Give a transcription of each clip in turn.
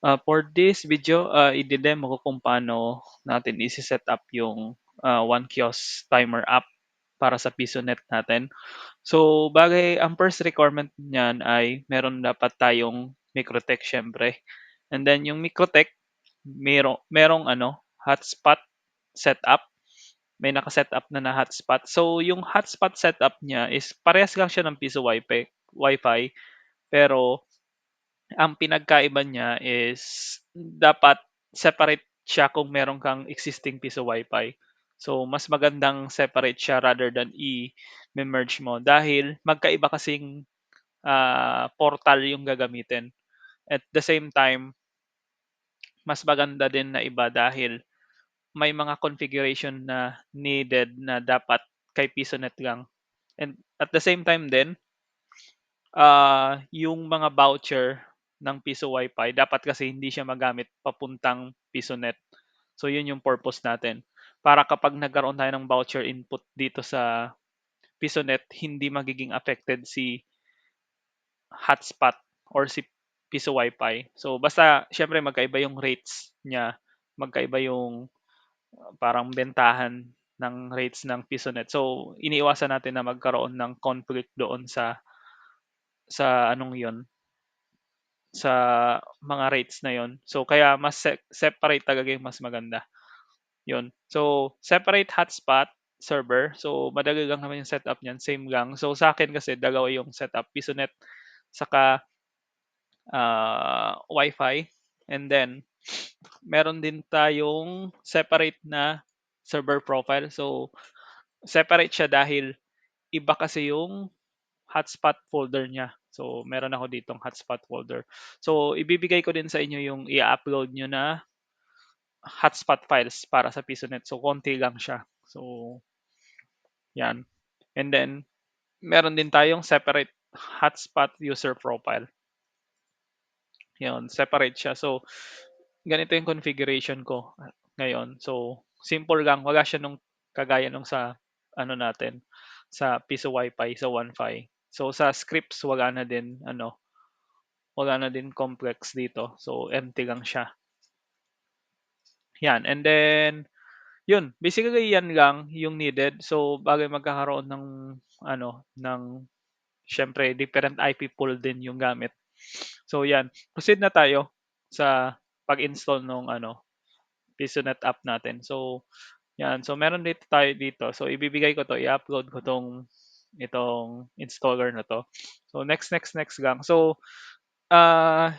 For this video, ide-demo ko kung paano natin ise-set up yung, One Kiosk Timer app para sa PisoNet natin. So, bale ang first requirement niyan ay meron dapat tayong Microtech siyempre. And then yung Microtech merong hotspot setup, may naka-setup na hotspot. So, yung hotspot setup niya is parehas lang siya ng Piso Wi-Fi, pero ang pinagkaiba niya is dapat separate siya kung meron kang existing piso Wi-Fi. So, mas magandang separate siya rather than i-merge mo dahil magkaiba kasing portal yung gagamitin. At the same time, mas maganda din na iba dahil may mga configuration na needed na dapat kay PisoNet lang. And at the same time din, yung mga voucher ng Piso Wi-Fi dapat kasi hindi siya magamit papuntang PisoNet. So yun yung purpose natin. Para kapag nagkaroon tayo ng voucher input dito sa PisoNet, hindi magiging affected si hotspot or si Piso Wi-Fi. So basta syempre magkaiba yung rates niya, magkaiba yung parang bentahan ng rates ng PisoNet. So iniiwasan natin na magkaroon ng conflict doon sa anong 'yon, sa mga rates na 'yon. So kaya mas separate talaga yung mas maganda. 'Yun. So separate hotspot server. So madali lang naman yung setup niyan, same lang. So sa akin kasi dalawa yung setup, PisoNet saka Wi-Fi. And then meron din tayong separate na server profile. So separate siya dahil iba kasi yung hotspot folder niya. So, meron ako ditong hotspot folder. So, ibibigay ko din sa inyo yung i-upload nyo na hotspot files para sa PisoNet. So, konti lang siya. So, yan. And then, meron din tayong separate hotspot user profile. Yun, separate siya. So, ganito yung configuration ko ngayon. So, simple lang. Wala siya nung kagaya nung sa ano natin, sa Piso Wi-Fi, sa OneFi. So, sa scripts, wala na din complex dito. So, empty lang siya. Yan. And then, yun. Basically, yan lang yung needed. So, bagay magkakaroon ng syempre, different IP pool din yung gamit. So, yan. Proceed na tayo sa pag-install ng PisoNet app natin. So, yan. So, meron dito tayo dito. So, ibibigay ko to, i-upload ko itong installer na to. So, next lang. So,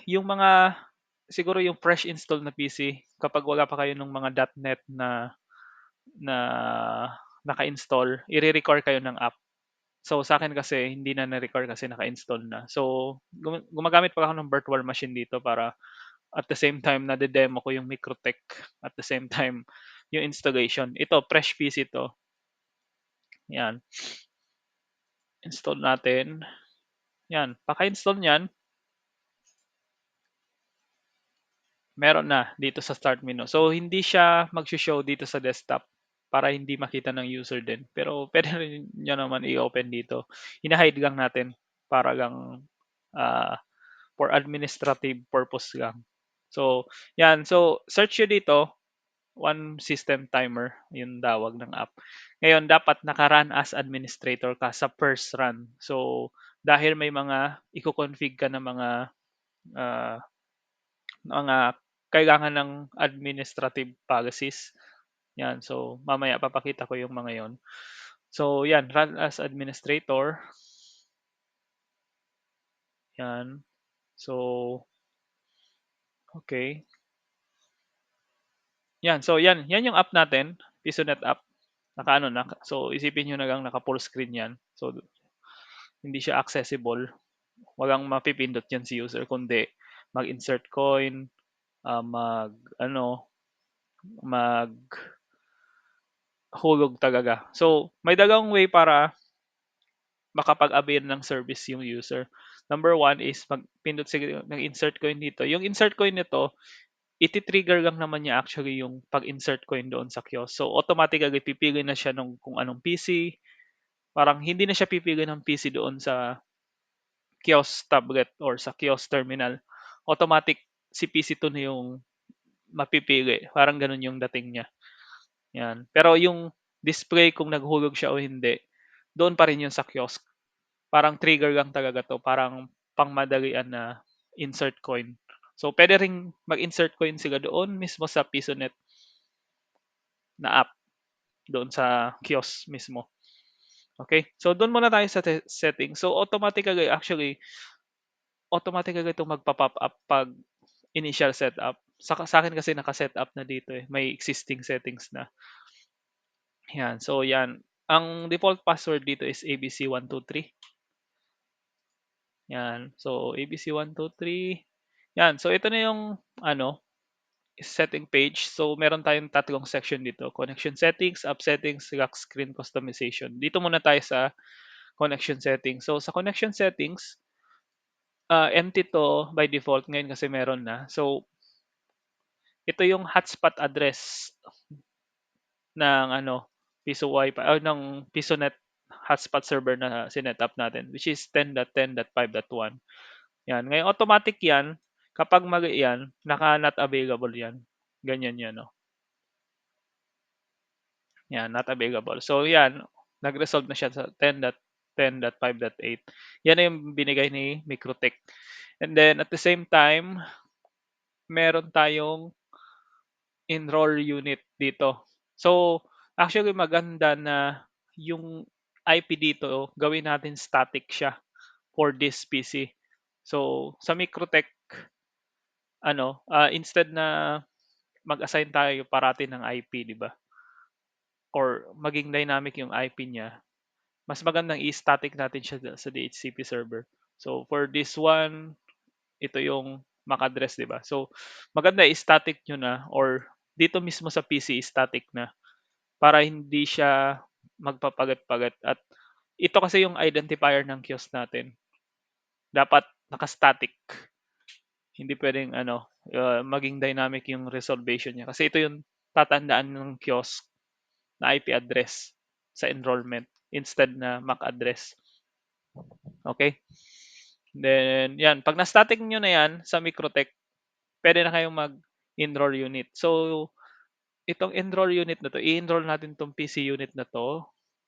yung mga siguro yung fresh install na PC kapag wala pa kayo ng mga .NET na naka-install, i-re-record kayo ng app. So sa akin kasi hindi na na-record kasi naka-install na. So gumagamit pa ako ng virtual machine dito para at the same time na demo ko yung Microtech at the same time yung installation. Ito fresh PC to. Yan. Install natin. Yan. Paka-install niyan, meron na dito sa start menu. So, hindi siya mag-show dito sa desktop para hindi makita ng user din. Pero pwede rin nyo naman i-open dito. Hina-hide lang natin para lang ah, for administrative purpose lang. So, yan. So, search nyo dito, One System Timer, yung tawag ng app. Ngayon, dapat naka-run as administrator ka sa first run. So, dahil may mga i-config ka na ah, mga kailangan ng administrative policies. Yan. So, mamaya papakita ko yung mga yon. So, yan. Run as administrator. Yan. So, okay. Yan. So, yan yung app natin. PisoNet app. Naka na. So, isipin nyo na lang naka full screen yan. So, hindi siya accessible. Walang mapipindot yan si user kundi mag-insert coin, mag mag hulog talaga. So, may dalawang way para makapag-avail ng service yung user. Number one is magpindot siguro ng insert coin dito. Yung insert coin nito, iti-trigger lang naman niya actually yung pag-insert coin doon sa kiosk. So, automatically pipili na siya nung kung anong PC. Parang hindi na siya pipili ng PC doon sa kiosk tablet or sa kiosk terminal. Automatic si PC2 na yung mapipili, parang gano'n yung dating niya, 'yan. Pero yung display kung naghulog siya o hindi, doon pa rin yun sa kiosk. Parang trigger lang talaga 'to, parang pangmadalian na insert coin. So, puwede ring mag-insert coin sila doon mismo sa PisoNet na app, doon sa kiosk mismo, okey? So, do'n muna tayo sa settings. So, automatically itong magpa-pop up 'pag initial setup. Sa'kin kasi naka-setup na dito, eh, may existing settings na, 'yan. So 'yan, ang default password dito is ABC123, 'yan. So ABC123, 'yan. So ito na yung ano, setting page. So meron tayong tatlong section dito, connection settings, app settings, lock screen customization. Dito muna tayo sa connection settings. So sa connection settings, empty 'to by default ngayon kasi meron na. So ito yung hotspot address ng ano, Piso Wi-Fi ng PisoNet hotspot server na sinet-up natin, which is 10.10.5.1. Yan, ngayon automatic yan, kapag mali yan, naka-not available yan. Ganyan yan, oh. Yan, not available. So yan, nag-resolve na siya sa 10.10.5.8. Yan na yung binigay ni Microtech. And then at the same time, meron tayong enroll unit dito. So, actually maganda na yung IP dito gawin natin static siya for this PC. So, sa Microtech ano, instead na mag-assign tayo parati ng IP, 'di ba? Or maging dynamic yung IP niya, mas magandang i-static natin siya sa DHCP server. So, for this one, ito yung MAC address, 'di ba? So, maganda i-static nyo na or dito mismo sa PC static na para hindi siya magpapagat-pagat at ito kasi yung identifier ng kiosk natin. Dapat naka-static. Hindi puwedeng ano, maging dynamic yung resolution niya kasi ito yung tatandaan ng kiosk na IP address sa enrollment instead na MAC address. Okay. Then 'yan, 'pag na-static niyo na 'yan sa Microtech, puwede na kayong mag-enroll unit. So, itong enroll unit na 'to, i-enroll natin 'tong PC unit na 'to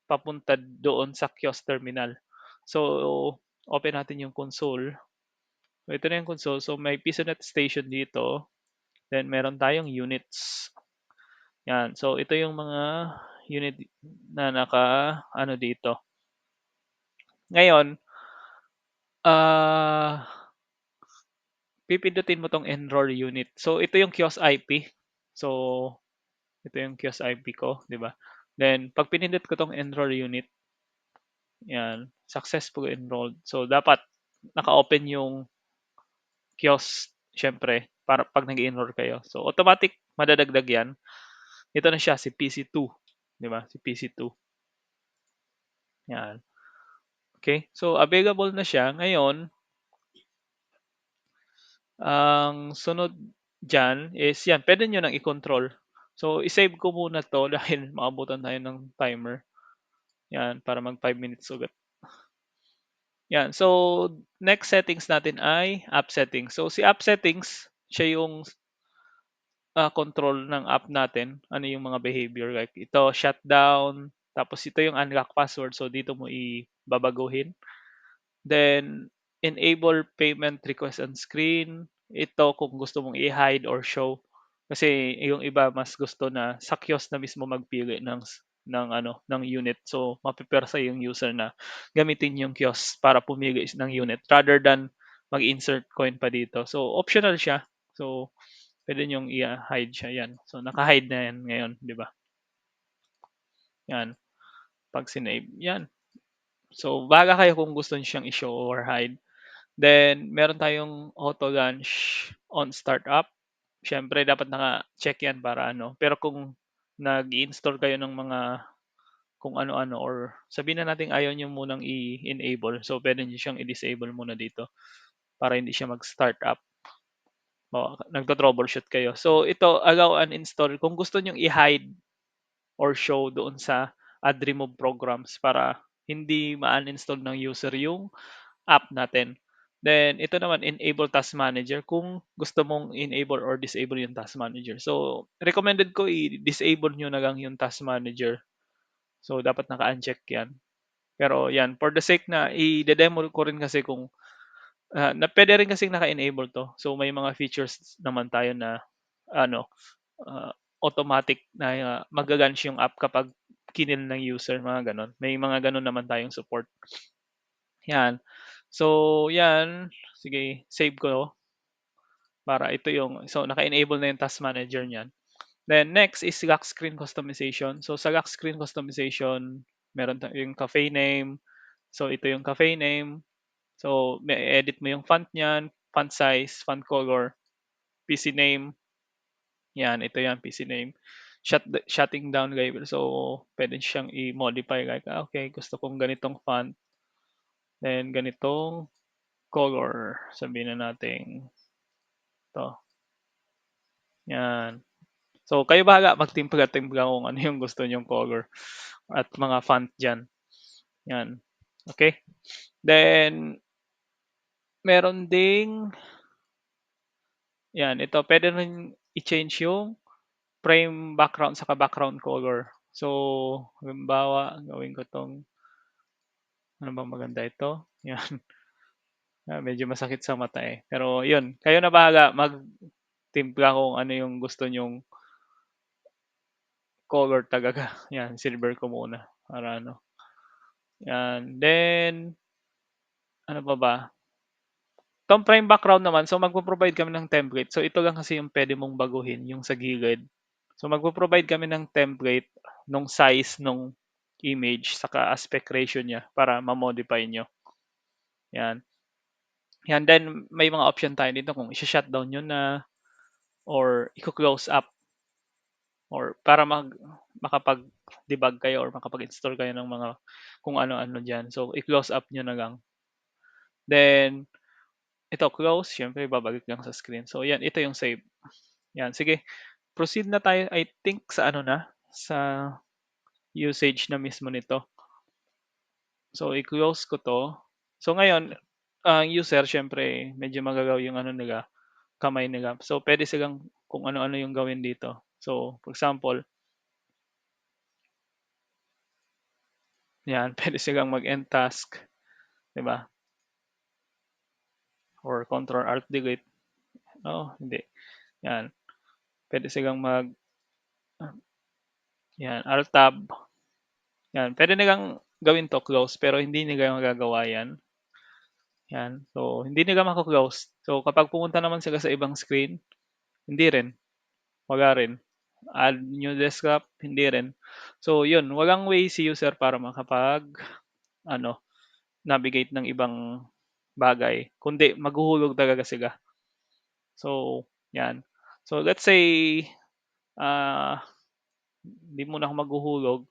papunta doon sa kiosk terminal. So, open natin yung console. So, ito na yung console. So, may PisoNet station dito, then meron tayong units. 'Yan. So, ito yung mga unit na naka-ano dito. Ngayon, ah, pipindutin mo 'tong enroll unit. So, ito yung kiosk IP. So, ito yung kiosk IP ko, 'di ba? Then 'pag pinindot ko 'tong enroll unit, 'yan, successfully enrolled. So, dapat naka-open yung kiosk siyempre para 'pag nag-e-enroll kayo. So, automatic madadagdag 'yan. Ito na siya si PC2, 'di ba? Si PC2, 'yan. Okay. So, available na siya. Ngayon, ang sunod diyan is 'yan, puwede niyo ng i-control. So, i-save ko muna 'to dahil maabutan tayo ng timer. 'Yan, para mag 5 minutes ulit. 'Yan. So, next settings natin ay app settings. So, si app settings, siya yung, control ng app natin. Ano yung mga behavior like ito, shutdown, tapos ito yung unlock password. So, dito mo babaguhin. Then, enable payment request on screen. Ito kung gusto mong i-hide or show. Kasi yung iba mas gusto na sa kiosk na mismo magpili ng ano, ng unit. So, mapipersa yung user na gamitin yung kiosk para pumili ng unit rather than mag-insert coin pa dito. So, optional siya. So, pwede niyong i-hide siya. Yan. So, naka-hide na yan ngayon, di ba? Yan. Pag sinave, yan. So, bahala kayo kung gusto niyo siyang i-show or hide. Then meron tayong auto launch on startup. Siyempre dapat naka-check 'yan para ano, pero kung nag-i-install kayo ng mga kung ano-ano or sabihin na nating ayaw niyo munang i-enable, so puwede niyo siyang i-disable muna dito para hindi siya mag-start up o nagto-troubleshoot kayo. So ito, allow uninstall kung gusto niyong i-hide or show doon sa add remove programs para hindi ma-uninstall ng user yung app natin. Then ito naman enable task manager kung gusto mong enable or disable yung task manager. So recommended ko i-disable niyo na lang yung task manager. So dapat naka-uncheck 'yan. Pero 'yan for the sake na i-demo ko rin kasi kung na puwede rin kasing naka-enable 'to. So may mga features naman tayo na ano, automatic na magga-launch yung app kapag kinil ng user, mga gano'n. May mga gano'n naman tayong support, 'yan. So 'yan, sige save ko para ito yung so naka-enable na yung task manager niyan. Then next is lock screen customization. So sa lock screen customization, meron tayong cafe name. So ito yung cafe name. So may edit mo yung font niyan, font size, font color, PC name. Yan, ito yan, PC name. Shutting down label. So pwede siyang i-modify like, okay, gusto kong ganitong font, then ganitong color. Sabihin na natin to. Yan. So kayo bahala magtimpla-timpla kung ano yung gusto niyong color at mga font diyan. Yan. Okay? Then meron ding yan, ito pwede rin i-change yung frame background saka background color. So, halimbawa, gawin ko 'tong ano bang maganda ito? Yan, medyo masakit sa mata, eh. Pero 'yun, kayo na bahala magtimpla kung ano yung gusto niyong color talaga. Yan, silver ko muna para ano, yan. Then ano pa ba? 'Tong frame background naman, so magpo-provide kami ng template. So ito lang kasi yung puwede mong baguhin, yung sa gilid. So magpo-provide kami ng template nung size nung image saka aspect ratio niya para ma-modify niyo, 'yan. 'Yan, then may mga option tayo dito kung i-sha-shutdown niyo na or iko-close up or para makapag-debug kayo or makapag-install kayo ng mga kung ano-ano diyan. So i-close up niyo na lang. Then ito close, siyempre babalik lang sa screen. So 'yan, ito yung save. 'Yan, sige proceed na tayo I think sa ano na, sa usage na mismo nito. So i-close ko 'to. So ngayon, ang user siyempre medyo magagaw yung ano nila, kamay nila. So puwede silang kung ano-ano yung gawin dito. So for example, 'yan puwede silang mag-end task, 'di ba? Or control alt delete. Oo, hindi. 'Yan, puwede silang ah, 'yan, alt tab, 'yan. Puwede nilang gawin 'to close pero hindi nila magagawa 'yan. 'Yan, so hindi nila mako-close. So kapag pumunta naman sila sa ibang screen, hindi rin, wala rin. Add new desktop, hindi rin. So yun, walang way si user para makapag-ano, navigate ng ibang bagay, kundi maghuhulog talaga sila. So 'yan. So let's say, ah, hindi muna ako maghuhulog,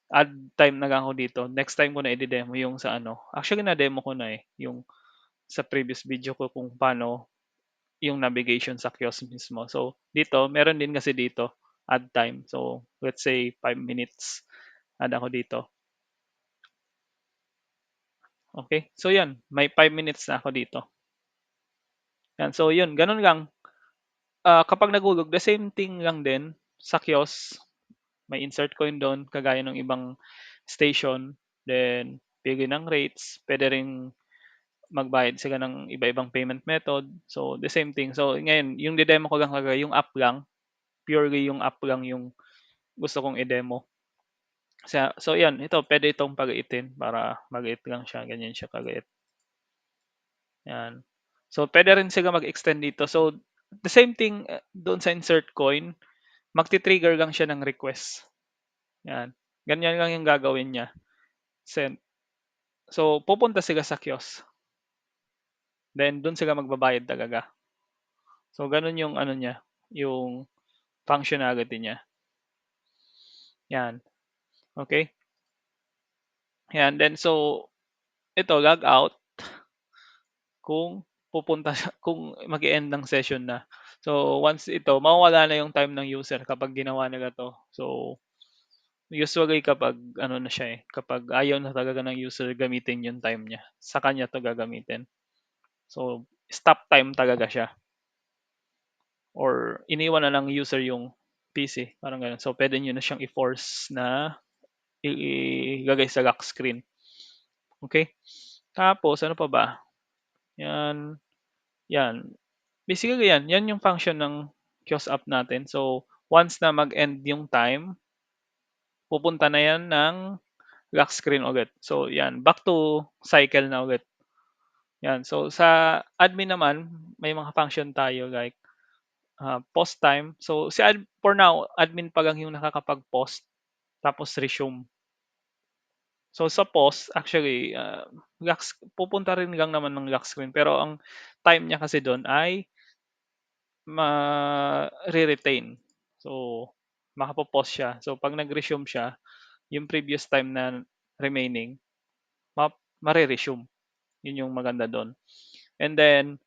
add time na lang ako dito. Next time ko na ide-demo yung sa ano, actually na-demo ko na, eh, yung sa previous video ko kung paano yung navigation sa kiosk mismo. So dito, meron din kasi dito, add time. So let's say 5 minutes, add ako dito. Okay? So yan, may 5 minutes na ako dito. Yan, so yun, ganun lang. Kapag nagulog, the same thing lang din sa kiosk. May insert coin doon, kagaya ng ibang station. Then, pili ng rates. Pwede ring magbayad sila ng iba-ibang payment method. So, the same thing. So, ngayon, yung didemo ko lang talaga, yung app lang. Purely yung app lang yung gusto kong i-demo. So, yan. Ito, pwede itong pagaitin para maliit lang siya. Ganyan siya kaliit. Yan. So, pwede rin sila mag-extend dito. So, the same thing doon sa insert coin, magti-trigger lang siya ng request. Yan. Ganyan lang yung gagawin niya. Send. So, pupunta sila sa kiosk. Then, doon sila magbabayad talaga. So, ganun yung ano niya, yung functionality niya. Yan. Okay? Yan. Then, so, ito, log out kung pupunta siya, kung mag end ng session na. So, once ito, mawawala na yung time ng user kapag ginawa nila to. So, usually kapag ano na siya eh, kapag ayaw na talaga ng user gamitin yung time niya, sa kanya to gagamitin. So, stop time talaga siya or iniwan na lang user yung PC, parang gano'n. So, puwede niyo na siyang i-force na ilagay sa lock screen, okey? Tapos ano pa ba? 'Yan, 'yan. Basically 'yan yung function ng kiosk app natin. So, once na mag-end yung time, pupunta na 'yan ng lock screen ulit. So 'yan, back to cycle na ulit, 'yan. So sa admin naman, may mga function tayo like, pause time. So si for now, admin pa lang yung nakakapag-pause tapos resume. So sa pause actually, pupunta rin lang naman ng lock screen pero ang time niya kasi dun ay mare-retain. So makapo-pause siya. So 'pag nag-resume siya, yung previous time na remaining mare-resume. Yun yung maganda dun. And then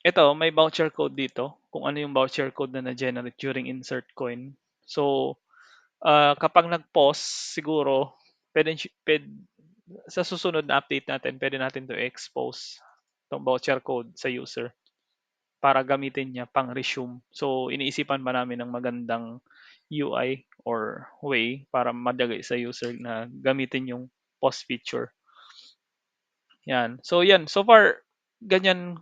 ito may voucher code dito, kung ano yung voucher code na na-generate during insert coin. So, kapag nag-pause siguro puwedeng sa susunod na update natin puwede natin 'to i-expose, 'tong voucher code sa user para gamitin niya pang-resume. So, iniisipan pa namin ng magandang UI or way para madali sa user na gamitin yung pause feature, 'yan. So 'yan, so far ganyan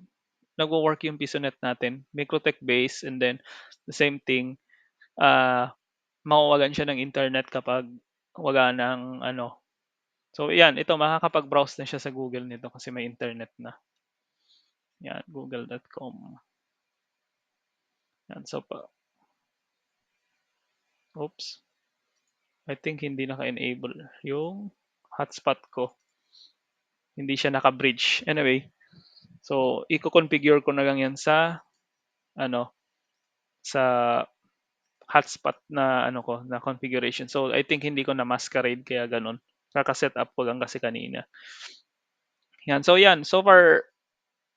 nagwo-work yung PisoNet natin, Microtech base and then the same thing, mawawalan siya ng internet kapag wala ng ano. So 'yan, ito makakapag-browse na siya sa Google nito kasi may internet na. 'Yan, google.com. 'Yan, so oops, I think hindi naka-enable yung hotspot ko, hindi siya naka-bridge. Anyway, so iko-configure ko na lang 'yan sa ano, sa hotspot na ano ko, na configuration. So, I think hindi ko na masquerade kaya gano'n. Kaka-setup ko lang kasi kanina. 'Yan, so 'yan, so far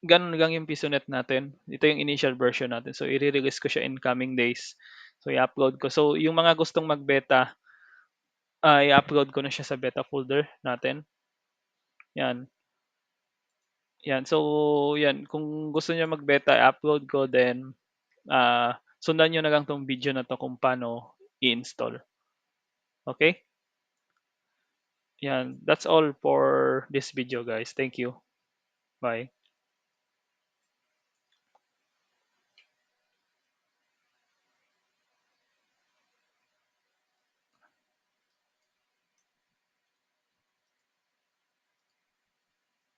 gano'n lang yung PisoNet natin. Ito yung initial version natin. So, ire-release ko siya in coming days. So, i-upload ko. So, yung mga gustong mag-beta, i-upload ko na siya sa beta folder natin. 'Yan, 'yan. So, 'yan, kung gusto niyo mag-beta, i-upload ko then, sundan niyo na lang 'tong video na 'to kung paano i-install, okey? 'Yan, that's all for this video guys. Thank you. Bye.